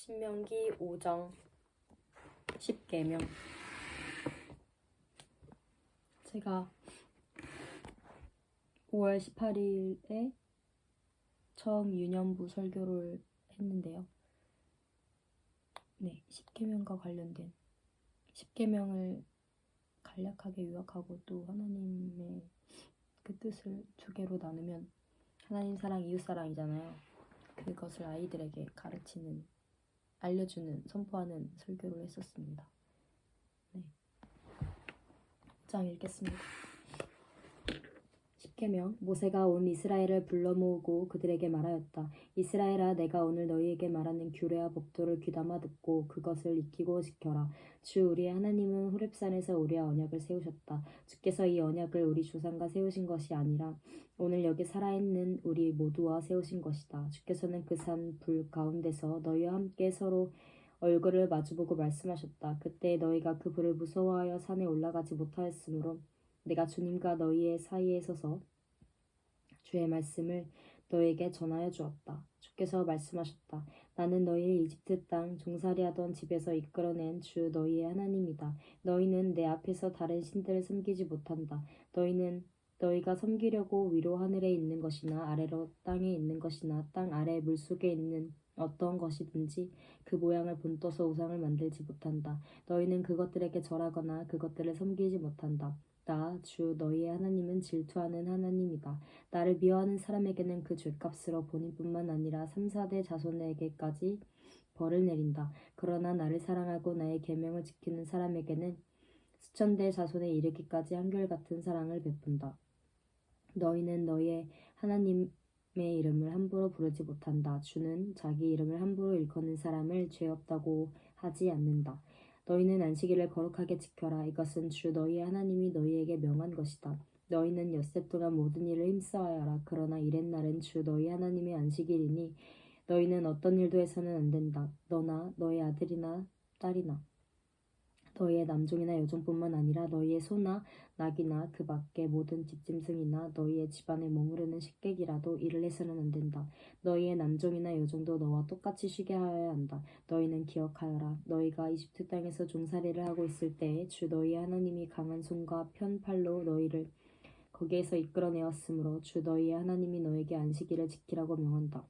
신명기 5장 10계명. 제가 5월 18일에 처음 유년부 설교를 했는데요. 10계명과 관련된 10계명을 간략하게 요약하고 또 하나님의 그 뜻을 두 개로 나누면 하나님 사랑, 이웃 사랑이잖아요. 그것을 아이들에게 가르치는, 알려주는, 선포하는 설교를 했었습니다. 5장 읽겠습니다. 10계명. 모세가 온 이스라엘을 불러 모으고 그들에게 말하였다. 이스라엘아, 내가 오늘 너희에게 말하는 규례와 법도를 귀담아 듣고 그것을 익히고 지켜라. 주 우리의 하나님은 호렙산에서 우리와 언약을 세우셨다. 주께서 이 언약을 우리 조상과 세우신 것이 아니라 오늘 여기 살아있는 우리 모두와 세우신 것이다. 주께서는 그 산 불 가운데서 너희와 함께 서로 얼굴을 마주보고 말씀하셨다. 그때 너희가 그 불을 무서워하여 산에 올라가지 못하였으므로 내가 주님과 너희의 사이에 서서 주의 말씀을 너희에게 전하여 주었다. 주께서 말씀하셨다. 나는 너희를 이집트 땅 종살이하던 집에서 이끌어낸 주 너희의 하나님이다. 너희는 내 앞에서 다른 신들을 섬기지 못한다. 너희가 섬기려고 위로 하늘에 있는 것이나 아래로 땅에 있는 것이나 땅 아래 물속에 있는 어떤 것이든지 그 모양을 본떠서 우상을 만들지 못한다. 너희는 그것들에게 절하거나 그것들을 섬기지 못한다. 나 주 너희의 하나님은 질투하는 하나님이다. 나를 미워하는 사람에게는 그 죄값으로 본인뿐만 아니라 3, 4대 자손에게까지 벌을 내린다. 그러나 나를 사랑하고 나의 계명을 지키는 사람에게는 수천 대 자손에 이르기까지 한결같은 사랑을 베푼다. 너희는 너희의 하나님의 이름을 함부로 부르지 못한다. 주는 자기 이름을 함부로 일컫는 사람을 죄 없다고 하지 않는다. 너희는 안식일을 거룩하게 지켜라. 이것은 주 너희의 하나님이 너희에게 명한 것이다. 너희는 엿새 동안 모든 일을 힘써하여라. 그러나 이렛날은 주 너희 하나님의 안식일이니 너희는 어떤 일도 해서는 안 된다. 너나 너희 아들이나 딸이나 너희의 남종이나 여종뿐만 아니라 너희의 소나 낙이나 그 밖의 모든 집짐승이나 너희의 집안에 머무르는 식객이라도 일을 해서는 안 된다. 너희의 남종이나 여종도 너와 똑같이 쉬게 하여야 한다. 너희는 기억하여라. 너희가 이집트 땅에서 종살이를 하고 있을 때에 주 너희의 하나님이 강한 손과 편 팔로 너희를 거기에서 이끌어내었으므로 주 너희의 하나님이 너에게 안식일을 지키라고 명한다.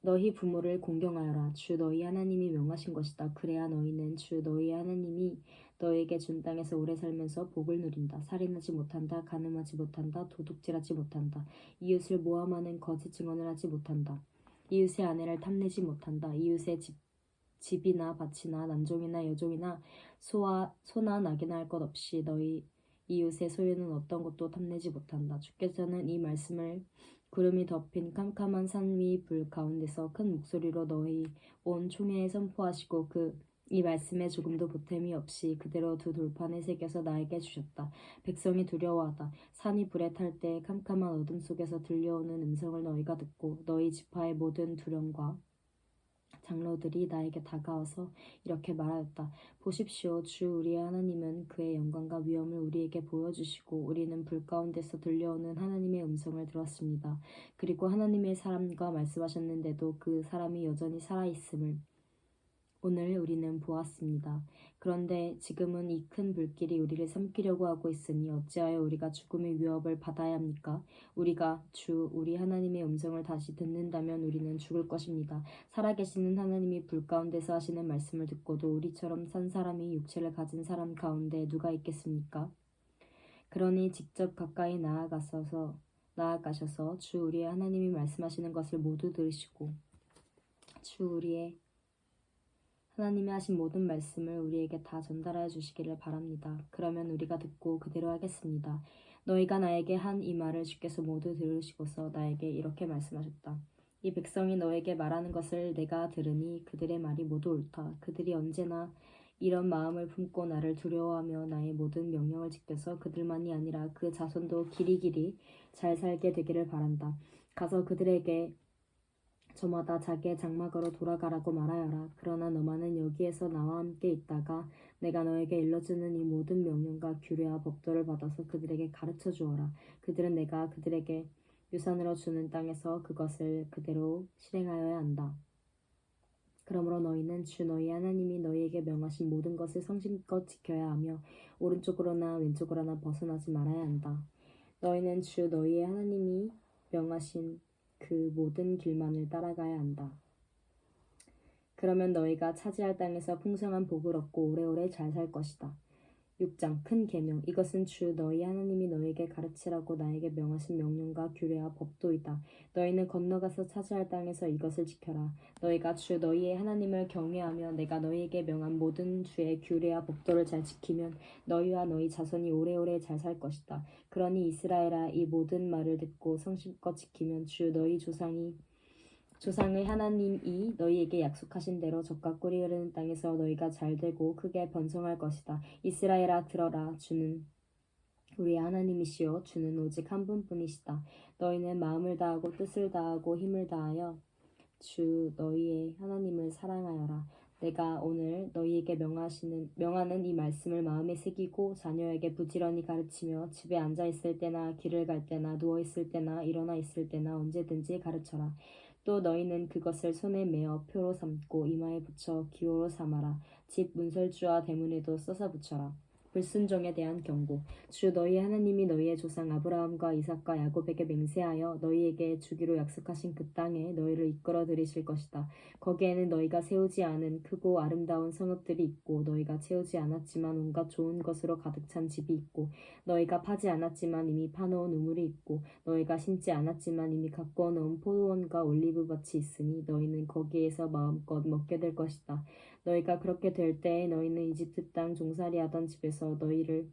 너희 부모를 공경하여라. 주 너희 하나님이 명하신 것이다. 그래야 너희는 주 너희 하나님이 너에게 준 땅에서 오래 살면서 복을 누린다. 살인하지 못한다. 간음하지 못한다. 도둑질하지 못한다. 이웃을 모함하는 거짓 증언을 하지 못한다. 이웃의 아내를 탐내지 못한다. 이웃의 집이나 밭이나 남종이나 여종이나 소나 낙이나 할 것 없이 너희 이웃의 소유는 어떤 것도 탐내지 못한다. 주께서는 이 말씀을 구름이 덮인 캄캄한 산 위 불 가운데서 큰 목소리로 너희 온 총회에 선포하시고 이 말씀에 조금도 보탬이 없이 그대로 두 돌판에 새겨서 나에게 주셨다. 백성이 두려워하다. 산이 불에 탈 때 캄캄한 어둠 속에서 들려오는 음성을 너희가 듣고 너희 지파의 모든 두령과 장로들이 나에게 다가와서 이렇게 말하였다. 보십시오. 주 우리의 하나님은 그의 영광과 위엄을 우리에게 보여주시고 우리는 불 가운데서 들려오는 하나님의 음성을 들었습니다. 그리고 하나님의 사람과 말씀하셨는데도 그 사람이 여전히 살아있음을 오늘 우리는 보았습니다. 그런데 지금은 이 큰 불길이 우리를 삼키려고 하고 있으니 어찌하여 우리가 죽음의 위협을 받아야 합니까? 우리가 우리 하나님의 음성을 다시 듣는다면 우리는 죽을 것입니다. 살아계시는 하나님이 불 가운데서 하시는 말씀을 듣고도 우리처럼 산 사람이 육체를 가진 사람 가운데 누가 있겠습니까? 그러니 직접 가까이 나아가셔서 주 우리의 하나님이 말씀하시는 것을 모두 들으시고 주 우리의 하나님이 하신 모든 말씀을 우리에게 다 전달하여 주시기를 바랍니다. 그러면 우리가 듣고 그대로 하겠습니다. 너희가 나에게 한 이 말을 주께서 모두 들으시고서 나에게 이렇게 말씀하셨다. 이 백성이 너에게 말하는 것을 내가 들으니 그들의 말이 모두 옳다. 그들이 언제나 이런 마음을 품고 나를 두려워하며 나의 모든 명령을 지켜서 그들만이 아니라 그 자손도 길이길이 잘 살게 되기를 바란다. 가서 그들에게 저마다 자기의 장막으로 돌아가라고 말하여라. 그러나 너만은 여기에서 나와 함께 있다가 내가 너에게 일러주는 이 모든 명령과 규례와 법도를 받아서 그들에게 가르쳐 주어라. 그들은 내가 그들에게 유산으로 주는 땅에서 그것을 그대로 실행하여야 한다. 그러므로 너희는 주 너희 하나님이 너희에게 명하신 모든 것을 성심껏 지켜야 하며 오른쪽으로나 왼쪽으로나 벗어나지 말아야 한다. 너희는 주 너희의 하나님이 명하신 그 모든 길만을 따라가야 한다. 그러면 너희가 차지할 땅에서 풍성한 복을 얻고 오래오래 잘 살 것이다. 6장 큰 계명 이것은 주 너희 하나님이 너희에게 가르치라고 나에게 명하신 명령과 규례와 법도이다. 너희는 건너가서 차지할 땅에서 이것을 지켜라. 너희가 주 너희의 하나님을 경외하며 내가 너희에게 명한 모든 주의 규례와 법도를 잘 지키면 너희와 너희 자손이 오래오래 잘 살 것이다. 그러니 이스라엘아 이 모든 말을 듣고 성심껏 지키면 주 너희 조상의 하나님이 너희에게 약속하신 대로 젖과 꿀이 흐르는 땅에서 너희가 잘되고 크게 번성할 것이다. 이스라엘아 들어라. 주는 우리의 하나님이시요 주는 오직 한 분뿐이시다. 너희는 마음을 다하고 뜻을 다하고 힘을 다하여 주 너희의 하나님을 사랑하여라. 내가 오늘 너희에게 명하는 이 말씀을 마음에 새기고 자녀에게 부지런히 가르치며 집에 앉아 있을 때나 길을 갈 때나 누워 있을 때나 일어나 있을 때나 언제든지 가르쳐라. 또 너희는 그것을 손에 메어 표로 삼고 이마에 붙여 기호로 삼아라. 집 문설주와 대문에도 써서 붙여라. 불순종에 대한 경고. 주 너희 하나님이 너희의 조상 아브라함과 이삭과 야곱에게 맹세하여 너희에게 주기로 약속하신 그 땅에 너희를 이끌어 들이실 것이다. 거기에는 너희가 세우지 않은 크고 아름다운 성읍들이 있고 너희가 채우지 않았지만 온갖 좋은 것으로 가득 찬 집이 있고 너희가 파지 않았지만 이미 파놓은 우물이 있고 너희가 심지 않았지만 이미 가꾸어 놓은 포도원과 올리브밭이 있으니 너희는 거기에서 마음껏 먹게 될 것이다. 너희가 그렇게 될 때에 너희는 이집트 땅 종살이하던 집에서 너희를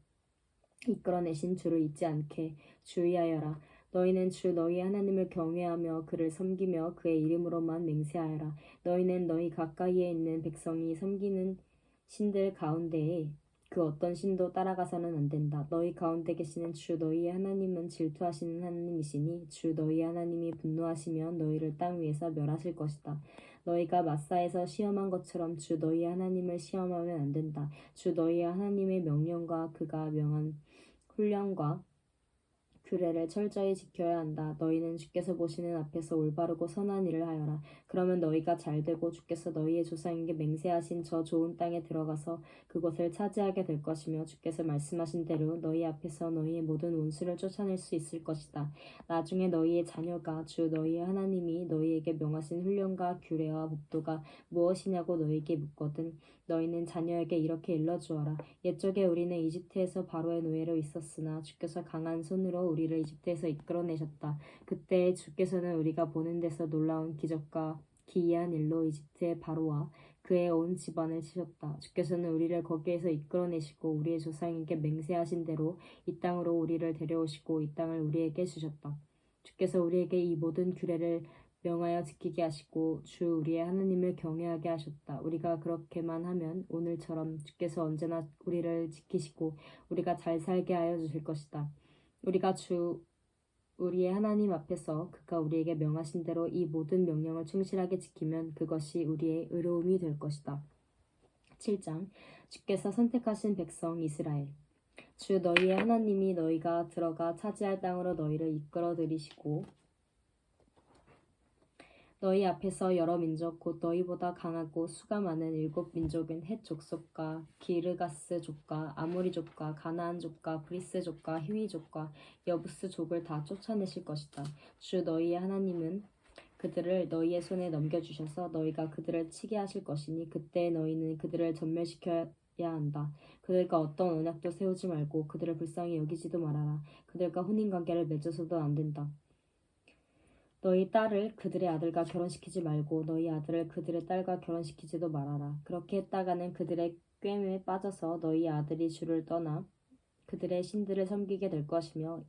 이끌어내신 주를 잊지 않게 주의하여라. 너희는 주 너희 하나님을 경외하며 그를 섬기며 그의 이름으로만 맹세하여라. 너희는 너희 가까이에 있는 백성이 섬기는 신들 가운데에 그 어떤 신도 따라가서는 안 된다. 너희 가운데 계시는 주 너희의 하나님은 질투하시는 하나님이시니 주 너희 하나님이 분노하시면 너희를 땅 위에서 멸하실 것이다. 너희가 마사에서 시험한 것처럼 주 너희 하나님을 시험하면 안 된다. 주 너희 하나님의 명령과 그가 명한 훈련과 규례를 철저히 지켜야 한다. 너희는 주께서 보시는 앞에서 올바르고 선한 일을 하여라. 그러면 너희가 잘되고 주께서 너희의 조상에게 맹세하신 저 좋은 땅에 들어가서 그곳을 차지하게 될 것이며 주께서 말씀하신 대로 너희 앞에서 너희의 모든 원수를 쫓아낼 수 있을 것이다. 나중에 너희의 자녀가 주 너희의 하나님이 너희에게 명하신 훈련과 규례와 법도가 무엇이냐고 너희에게 묻거든 너희는 자녀에게 이렇게 일러주어라. 옛적에 우리는 이집트에서 바로의 노예로 있었으나 주께서 강한 손으로 우리를 이집트에서 이끌어내셨다. 그때 주께서는 우리가 보는 데서 놀라운 기적과 기이한 일로 이집트의 바로와 그의 온 집안을 치셨다. 주께서는 우리를 거기에서 이끌어내시고 우리의 조상에게 맹세하신 대로 이 땅으로 우리를 데려오시고 이 땅을 우리에게 주셨다. 주께서 우리에게 이 모든 규례를 명하여 지키게 하시고 주 우리의 하나님을 경외하게 하셨다. 우리가 그렇게만 하면 오늘처럼 주께서 언제나 우리를 지키시고 우리가 잘 살게 하여 주실 것이다. 우리가 주 우리의 하나님 앞에서 그가 우리에게 명하신 대로 이 모든 명령을 충실하게 지키면 그것이 우리의 의로움이 될 것이다. 7장 주께서 선택하신 백성 이스라엘 주 너희의 하나님이 너희가 들어가 차지할 땅으로 너희를 이끌어 들이시고 너희 앞에서 여러 민족 곧 너희보다 강하고 수가 많은 7민족인 헷 족속과 기르가스족과 아모리족과 가나안족과 브리스족과 히위족과 여부스족을 다 쫓아내실 것이다. 주 너희의 하나님은 그들을 너희의 손에 넘겨주셔서 너희가 그들을 치게 하실 것이니 그때 너희는 그들을 전멸시켜야 한다. 그들과 어떤 언약도 세우지 말고 그들을 불쌍히 여기지도 말아라. 그들과 혼인관계를 맺어서도 안 된다. 너희 딸을 그들의 아들과 결혼시키지 말고 너희 아들을 그들의 딸과 결혼시키지도 말아라. 그렇게 했다가는 그들의 꾀에 빠져서 너희 아들이 주를 떠나 그들의 신들을 섬기게 될 것이며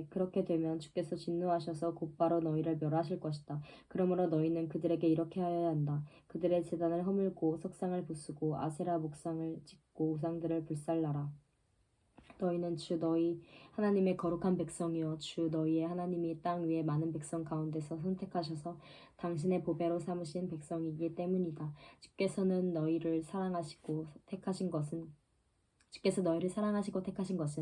그렇게 되면 주께서 진노하셔서 곧바로 너희를 멸하실 것이다. 그러므로 너희는 그들에게 이렇게 하여야 한다. 그들의 제단을 허물고 석상을 부수고 아세라 목상을 짓고 우상들을 불살라라. 너희는 주 너희 하나님의 거룩한 백성이요 주 너희의 하나님이 땅 위에 많은 백성 가운데서 선택하셔서 당신의 보배로 삼으신 백성이기 때문이다. 주께서 너희를 사랑하시고 택하신 것은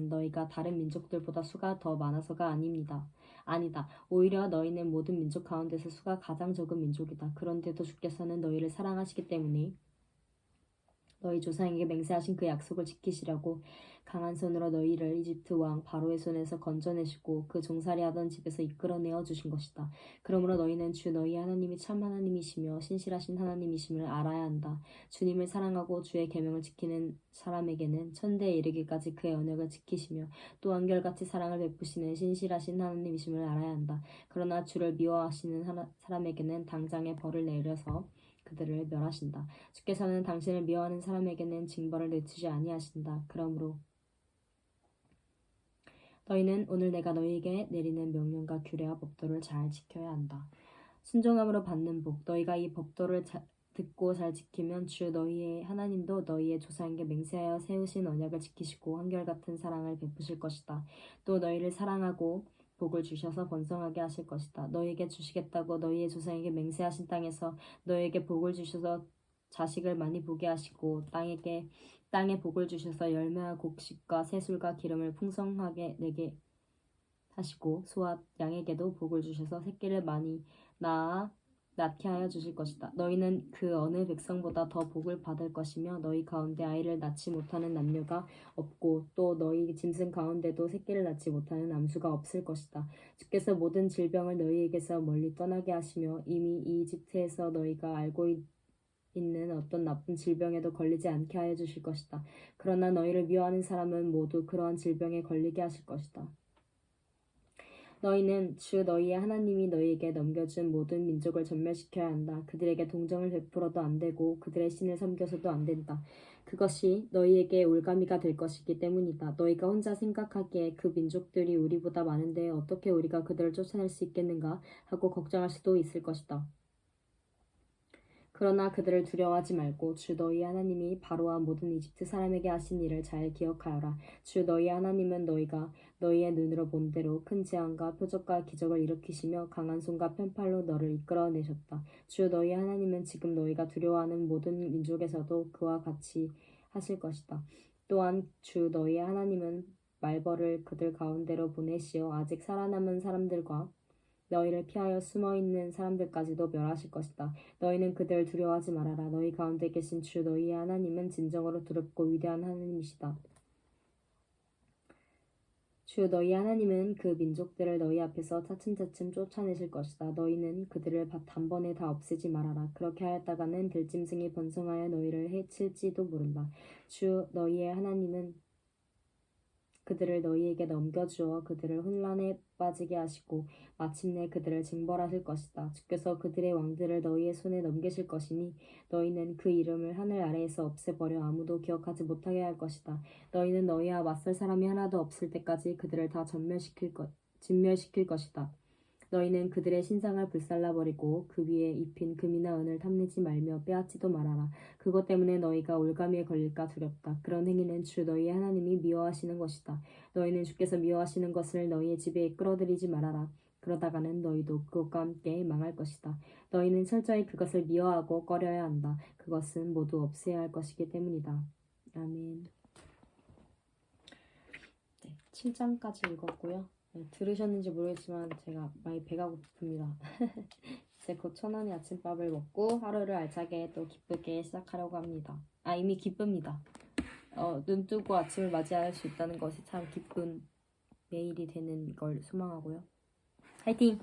너희가 다른 민족들보다 수가 더 많아서가 아닙니다. 아니다. 오히려 너희는 모든 민족 가운데서 수가 가장 적은 민족이다. 그런데도 주께서는 너희를 사랑하시기 때문에 너희 조상에게 맹세하신 그 약속을 지키시려고 강한 손으로 너희를 이집트 왕 바로의 손에서 건져내시고 그 종살이하던 집에서 이끌어내어 주신 것이다. 그러므로 너희는 주 너희 하나님이 참 하나님이시며 신실하신 하나님이심을 알아야 한다. 주님을 사랑하고 주의 계명을 지키는 사람에게는 천대에 이르기까지 그의 언약을 지키시며 또 한결같이 사랑을 베푸시는 신실하신 하나님이심을 알아야 한다. 그러나 주를 미워하시는 사람에게는 당장의 벌을 내려서 그들을 멸하신다. 주께서는 당신을 미워하는 사람에게는 징벌을 늦추지 아니하신다. 그러므로 너희는 오늘 내가 너희에게 내리는 명령과 규례와 법도를 잘 지켜야 한다. 순종함으로 받는 복. 너희가 이 법도를 듣고 잘 지키면 주 너희의 하나님도 너희의 조상에게 맹세하여 세우신 언약을 지키시고 한결같은 사랑을 베푸실 것이다. 또 너희를 사랑하고 복을 주셔서 번성하게 하실 것이다. 너희에게 주시겠다고 너희의 조상에게 맹세하신 땅에서 너희에게 복을 주셔서 자식을 많이 보게 하시고 땅에 복을 주셔서 열매와 곡식과 새술과 기름을 풍성하게 내게 하시고 소와 양에게도 복을 주셔서 새끼를 많이 낳게 하여 주실 것이다. 너희는 그 어느 백성보다 더 복을 받을 것이며 너희 가운데 아이를 낳지 못하는 남녀가 없고 또 너희 짐승 가운데도 새끼를 낳지 못하는 암수가 없을 것이다. 주께서 모든 질병을 너희에게서 멀리 떠나게 하시며 이미 이집트에서 너희가 알고 있는 어떤 나쁜 질병에도 걸리지 않게 하여 주실 것이다. 그러나 너희를 미워하는 사람은 모두 그러한 질병에 걸리게 하실 것이다. 너희는 주 너희의 하나님이 너희에게 넘겨준 모든 민족을 전멸시켜야 한다. 그들에게 동정을 베풀어도 안 되고 그들의 신을 섬겨서도 안 된다. 그것이 너희에게 올가미가 될 것이기 때문이다. 너희가 혼자 생각하기에 그 민족들이 우리보다 많은데 어떻게 우리가 그들을 쫓아낼 수 있겠는가 하고 걱정할 수도 있을 것이다. 그러나 그들을 두려워하지 말고 주 너희 하나님이 바로와 모든 이집트 사람에게 하신 일을 잘 기억하여라. 주 너희 하나님은 너희가 너희의 눈으로 본 대로 큰 재앙과 표적과 기적을 일으키시며 강한 손과 편팔로 너를 이끌어내셨다. 주 너희 하나님은 지금 너희가 두려워하는 모든 민족에서도 그와 같이 하실 것이다. 또한 주 너희 하나님은 말벌을 그들 가운데로 보내시어 아직 살아남은 사람들과 너희를 피하여 숨어있는 사람들까지도 멸하실 것이다. 너희는 그들을 두려워하지 말아라. 너희 가운데 계신 주 너희의 하나님은 진정으로 두렵고 위대한 하나님이시다. 주 너희 하나님은 그 민족들을 너희 앞에서 차츰차츰 쫓아내실 것이다. 너희는 그들을 단번에 다 없애지 말아라. 그렇게 하였다가는 들짐승이 번성하여 너희를 해칠지도 모른다. 주 너희의 하나님은 그들을 너희에게 넘겨주어 그들을 혼란에 빠지게 하시고 마침내 그들을 징벌하실 것이다. 주께서 그들의 왕들을 너희의 손에 넘기실 것이니 너희는 그 이름을 하늘 아래에서 없애버려 아무도 기억하지 못하게 할 것이다. 너희는 너희와 맞설 사람이 하나도 없을 때까지 그들을 다 진멸시킬 것이다. 너희는 그들의 신상을 불살라버리고 그 위에 입힌 금이나 은을 탐내지 말며 빼앗지도 말아라. 그것 때문에 너희가 올가미에 걸릴까 두렵다. 그런 행위는 주 너희의 하나님이 미워하시는 것이다. 너희는 주께서 미워하시는 것을 너희의 집에 끌어들이지 말아라. 그러다가는 너희도 그것과 함께 망할 것이다. 너희는 철저히 그것을 미워하고 꺼려야 한다. 그것은 모두 없애야 할 것이기 때문이다. 아멘. 네, 7장까지 읽었고요. 네, 들으셨는지 모르겠지만 제가 많이 배가 고픕니다. 이제 곧 천원의 아침밥을 먹고 하루를 알차게 또 기쁘게 시작하려고 합니다. 이미 기쁩니다. 눈 뜨고 아침을 맞이할 수 있다는 것이 참 기쁜 매일이 되는 걸 소망하고요. 화이팅!